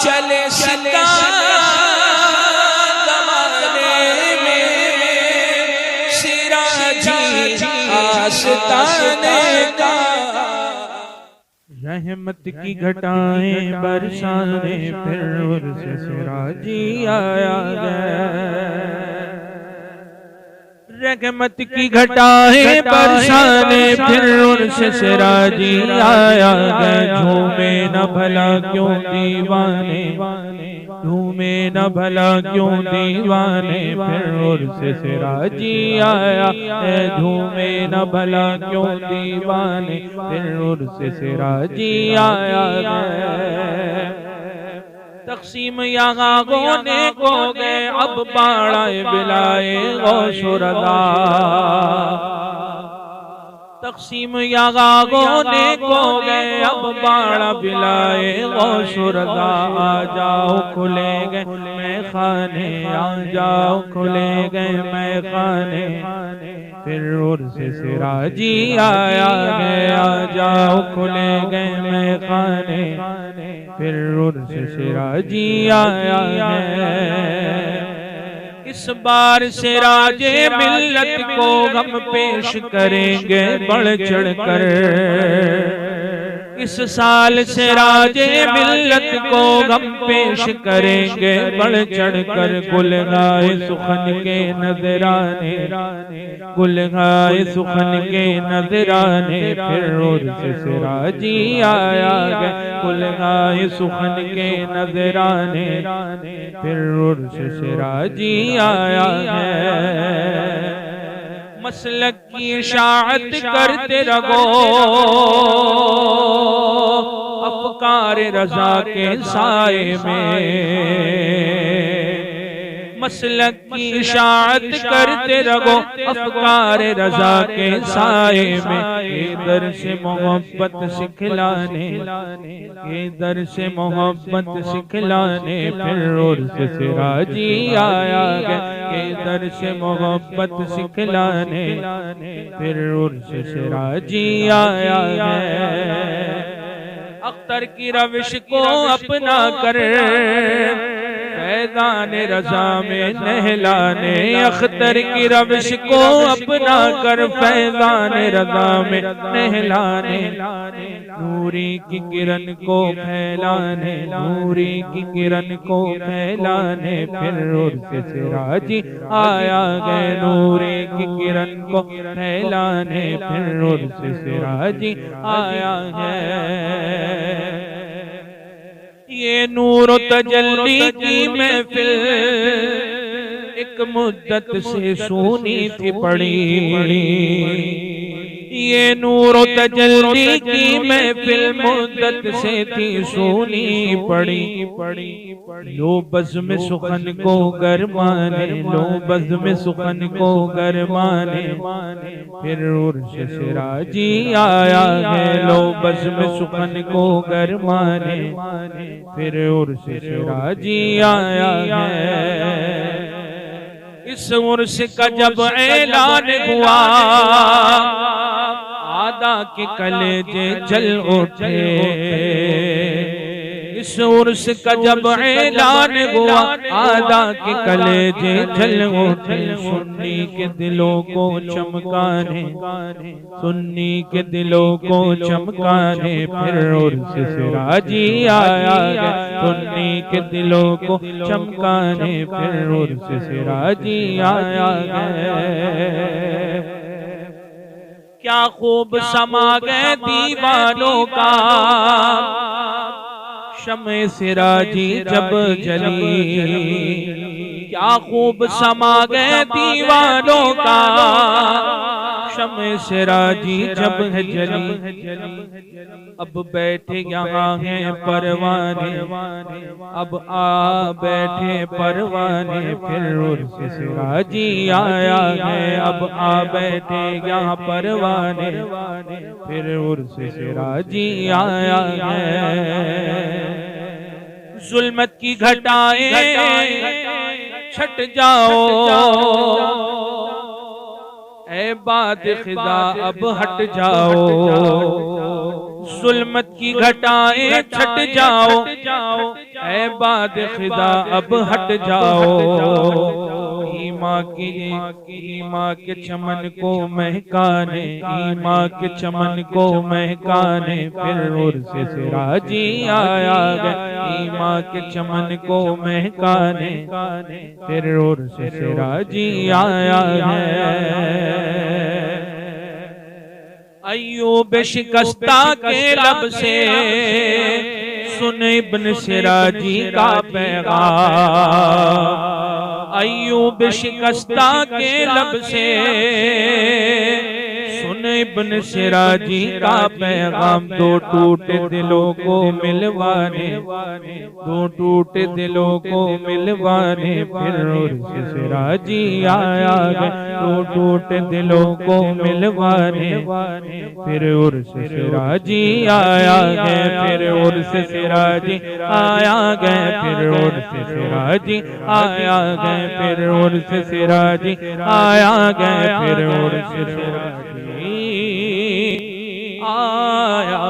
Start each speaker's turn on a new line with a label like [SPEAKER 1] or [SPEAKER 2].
[SPEAKER 1] चले आस्ताने का।
[SPEAKER 2] रहमत की घटाएं बरसाने फिर उर्स सिराजी आया गया। रहमत की घटाएं बरसाने फिर उर्स सिराजी आया गया। झूमे न भला क्यों दीवाने, झूमे न भला क्यों दीवाने फिर उर्स सिराजी आया है। झूमे न भला क्यों दीवाने फिर उर्स सिराजी आया है। तक़सीम यहाँ गोने को गए अब बाड़ाए बिलाए गौशुरदा। तक़सीम यहाँ गोने को गए अब बाड़ा बिलाए गौशुरदा। आ जाओ खुले गए मैं खाने, आ जाओ खुले गए मैं खाने फिर उर्स सिराजी आया गया। आ जाओ खुले गए मैं खाने फिर उर्स सिराजी आया है। इस बार सिराजे मिल्लत को हम पेश करेंगे बढ़ चढ़ कर। इस साल सिराजे मिल्लत को हम पेश करेंगे बढ़ चढ़ कर। गुलगाए सुखन के नजराने, गुलगाए सुखन के नजराने फिर उर्स सिराजी आया गया। गुलगाए सुखन के नजराने फिर उर्स सिराजी आया है। मसलक की इशाअत करते रहो अफकार रजा के साए में। मसलक की इशाअत करते रहो अफकार रजा के साए में। ये दर से मोहब्बत सिखलाने, ये दर से मोहब्बत सिखलाने फिर उर्स सिराजी आया गया। ये दर से मोहब्बत सिखलाने फिर उर्स सिराजी आया है। अख्तर की रविश को अपना कर फैज़ान रज़ा में नहलाने। अख्तर की रविश को अपना कर फैज़ान रज़ा में नहलाने। नूरी की किरण को फैलाने, नूरी की किरण को फैलाने फिर उर्स सिराजी आया गए। नूरी की किरण को फैलाने फिर उर्स सिराजी आया है। ये नूर तजल्ली की महफिल एक मुद्दत से सूनी थी पड़ी। ये नूर तजल्ली की महफिल मुद्दत से थी सूनी पड़ी। लो बज़्म सुखन को गरमाने, लो बज़्म सुखन को गरमाने फिर उर्स सिराजी आया है। लो बज़्म सुखन को गरमाने फिर उर्स सिराजी आया है। इस उर्स का जब ऐलान हुआ आदा के कलेजे जल उठे। इस उर्स का जब ऐलान हुआ आदा के कलेजे जल उठे। सुन्नी के दिलों को चमकाने, सुन्नी के दिलों को चमकाने फिर उर्स सिराजी आया गया। सुन्नी के दिलों को चमकाने फिर उर्स सिराजी आया गया। क्या खूब समा गए दीवानों का शमे सिराजी जब जली। क्या खूब समा गए दीवानों का शमे सिराजी जब जली। अब बैठे यहाँ हैं परवाने, अब आ बैठे परवाने फिर उर्स सिराजी आया है। अब आ बैठे यहाँ परवाने फिर उर्स सिराजी आया है। जुल्मत की घटाएं छट जाओ ऐ बात खिदा अब हट जाओ। जुल्मत की घटाएं छट जाओ ऐ बाद खिदा अब हट जाओ। ईमा के चमन को महकाने, ईमा के चमन को महकाने फिर उर्स सिराजी आया गया। ईमा के चमन को महकाने फिर उर्स सिराजी आया है। अय्यूब शिकस्ता के लब से सुन इब्न सिराजी का पैगाम। अय्यूब शिकस्ता के लब से सुन इब्न सिराजी का पैगाम। दो टूटे दिलों को मिलवाने, दो टूटे दिलों को मिलवाने फिर उर्स सिराजी आया गया। दो टूटे दिलों को मिलवाने फिर उर्स सिराजी आया गया। फिर उर्स सिराजी आया गया। फिर उर्स सिराजी आया गया। फिर उर्स सिराजी आया गया। फिर उर्स सिराजी आया